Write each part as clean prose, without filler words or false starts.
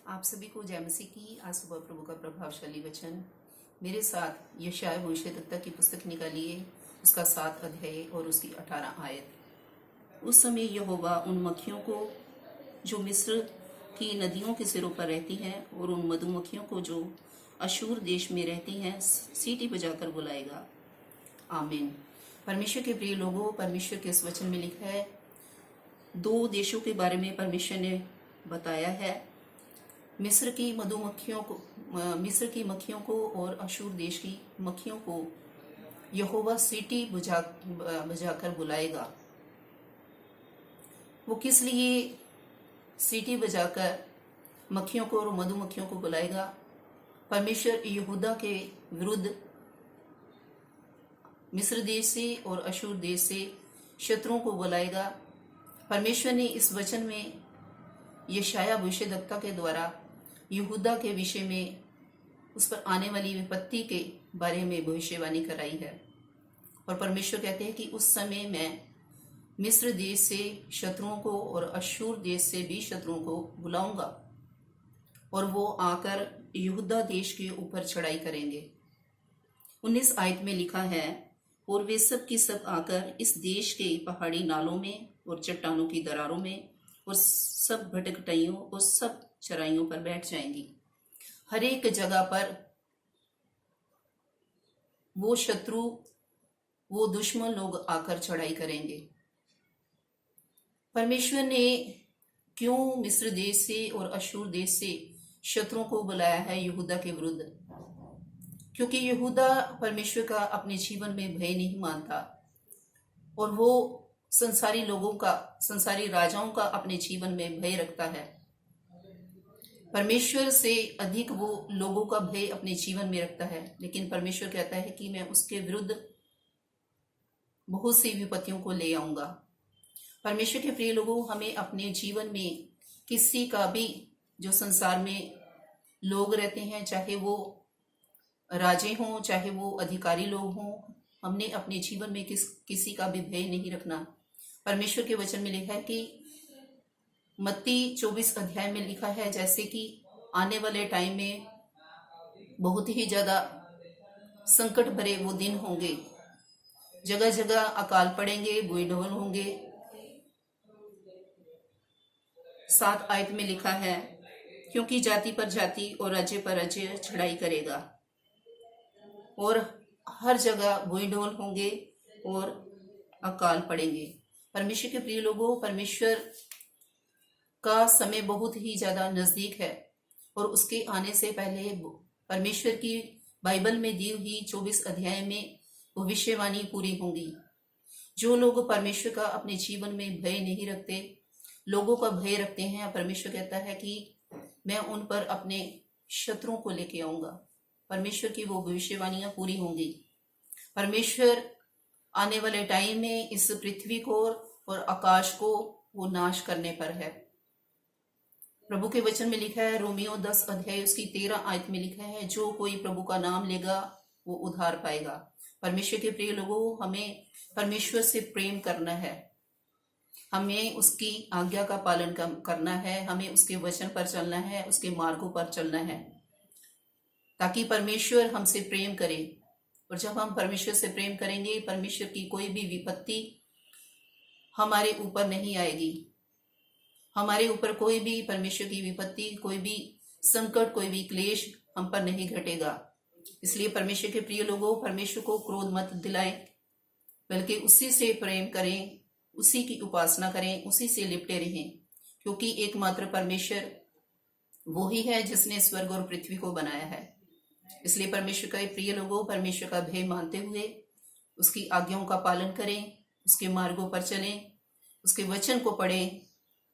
आप सभी को जय मसीह की। आज सुबह प्रभु का प्रभावशाली वचन मेरे साथ यशायाह भविष्यद्वक्ता की पुस्तक निकालिए, उसका 7 अध्याय और उसकी 18 आयत। उस समय यहोवा उन मक्खियों को जो मिस्र की नदियों के सिरों पर रहती हैं और उन मधुमक्खियों को जो अशूर देश में रहती हैं सीटी बजाकर बुलाएगा। आमीन। परमेश्वर के प्रिय लोगों, परमेश्वर के इस वचन में लिखा है, 2 देशों के बारे में परमेश्वर ने बताया है। मिस्र की मक्खियों को और अशूर देश की मक्खियों को यहोवा सीटी बजाकर बुलाएगा। वो किस लिए सीटी बजाकर मक्खियों को और मधुमक्खियों को बुलाएगा? परमेश्वर यहूदा के विरुद्ध मिस्र देश से और अशूर देश से शत्रुओं को बुलाएगा। परमेश्वर ने इस वचन में यशायाह भविष्यद्वक्ता के द्वारा यहूदा के विषय में उस पर आने वाली विपत्ति के बारे में भविष्यवाणी कराई है। और परमेश्वर कहते हैं कि उस समय मैं मिस्र देश से शत्रुओं को और अशूर देश से भी शत्रुओं को बुलाऊंगा और वो आकर यहूदा देश के ऊपर चढ़ाई करेंगे। 19 आयत में लिखा है, और वे सब की सब आकर इस देश के पहाड़ी नालों में और चट्टानों की दरारों में और सब भटकटाइयों और सब चराइयों पर बैठ जाएंगी। हर एक जगह पर वो शत्रु, वो दुश्मन लोग आकर चढ़ाई करेंगे। परमेश्वर ने क्यों मिस्र देश से और अशूर देश से शत्रुओं को बुलाया है यहूदा के विरुद्ध? क्योंकि यहूदा परमेश्वर का अपने जीवन में भय नहीं मानता और वो संसारी लोगों का, संसारी राजाओं का अपने जीवन में भय रखता है। परमेश्वर से अधिक वो लोगों का भय अपने जीवन में रखता है। लेकिन परमेश्वर कहता है कि मैं उसके विरुद्ध बहुत सी विपत्तियों को ले आऊंगा। परमेश्वर के प्रिय लोगों, हमें अपने जीवन में किसी का भी, जो संसार में लोग रहते हैं, चाहे वो राजे हों चाहे वो अधिकारी लोग हों, हमने अपने जीवन में किसी का भी भय नहीं रखना। परमेश्वर के वचन में लिखा है कि मत्ती 24 अध्याय में लिखा है, जैसे कि आने वाले टाइम में बहुत ही ज्यादा संकट भरे वो दिन होंगे, जगह जगह अकाल पड़ेंगे, भूइंडोल होंगे। 7 आयत में लिखा है, क्योंकि जाति पर जाति और राज्य पर राज्य चढ़ाई करेगा और हर जगह भूइंडोल होंगे और अकाल पड़ेंगे। परमेश्वर के प्रिय लोगों, परमेश्वर का समय बहुत ही ज्यादा नजदीक है और उसके आने से पहले परमेश्वर की बाइबल में दी हुई 24 अध्याय में भविष्यवाणी पूरी होंगी। जो लोग परमेश्वर का अपने जीवन में भय नहीं रखते, लोगों का भय रखते हैं, परमेश्वर कहता है कि मैं उन पर अपने शत्रुओं को लेके आऊंगा। परमेश्वर की वो भविष्यवाणियां पूरी होंगी। परमेश्वर आने वाले टाइम में इस पृथ्वी को और आकाश को वो नाश करने पर है। प्रभु के वचन में लिखा है, रोमियो 10 अध्याय उसकी 13 आयत में लिखा है, जो कोई प्रभु का नाम लेगा वो उद्धार पाएगा। परमेश्वर के प्रिय लोगों, हमें परमेश्वर से प्रेम करना है, हमें उसकी आज्ञा का पालन करना है, हमें उसके वचन पर चलना है, उसके मार्गों पर चलना है, ताकि परमेश्वर हमसे प्रेम करे। और जब हम परमेश्वर से प्रेम करेंगे, परमेश्वर की कोई भी विपत्ति हमारे ऊपर नहीं आएगी। हमारे ऊपर कोई भी परमेश्वर की विपत्ति, कोई भी संकट, कोई भी क्लेश हम पर नहीं घटेगा। इसलिए परमेश्वर के प्रिय लोगों, परमेश्वर को क्रोध मत दिलाएं, बल्कि उसी से प्रेम करें, उसी की उपासना करें, उसी से लिपटे रहें। क्योंकि एकमात्र परमेश्वर वो ही है जिसने स्वर्ग और पृथ्वी को बनाया है। इसलिए परमेश्वर का प्रिय लोगों, परमेश्वर का भय मानते हुए उसकी आज्ञाओं का पालन करें, उसके मार्गों पर चलें, उसके वचन को पढ़ें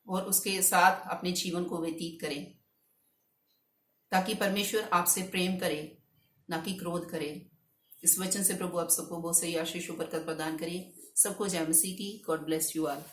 और उसके साथ अपने जीवन को व्यतीत करें, ताकि परमेश्वर आपसे प्रेम करे, ना कि क्रोध करे। इस वचन से प्रभु आप सबको बहुत सही आशीष और बरकत प्रदान करे। सबको जय मसीह की। God bless you all.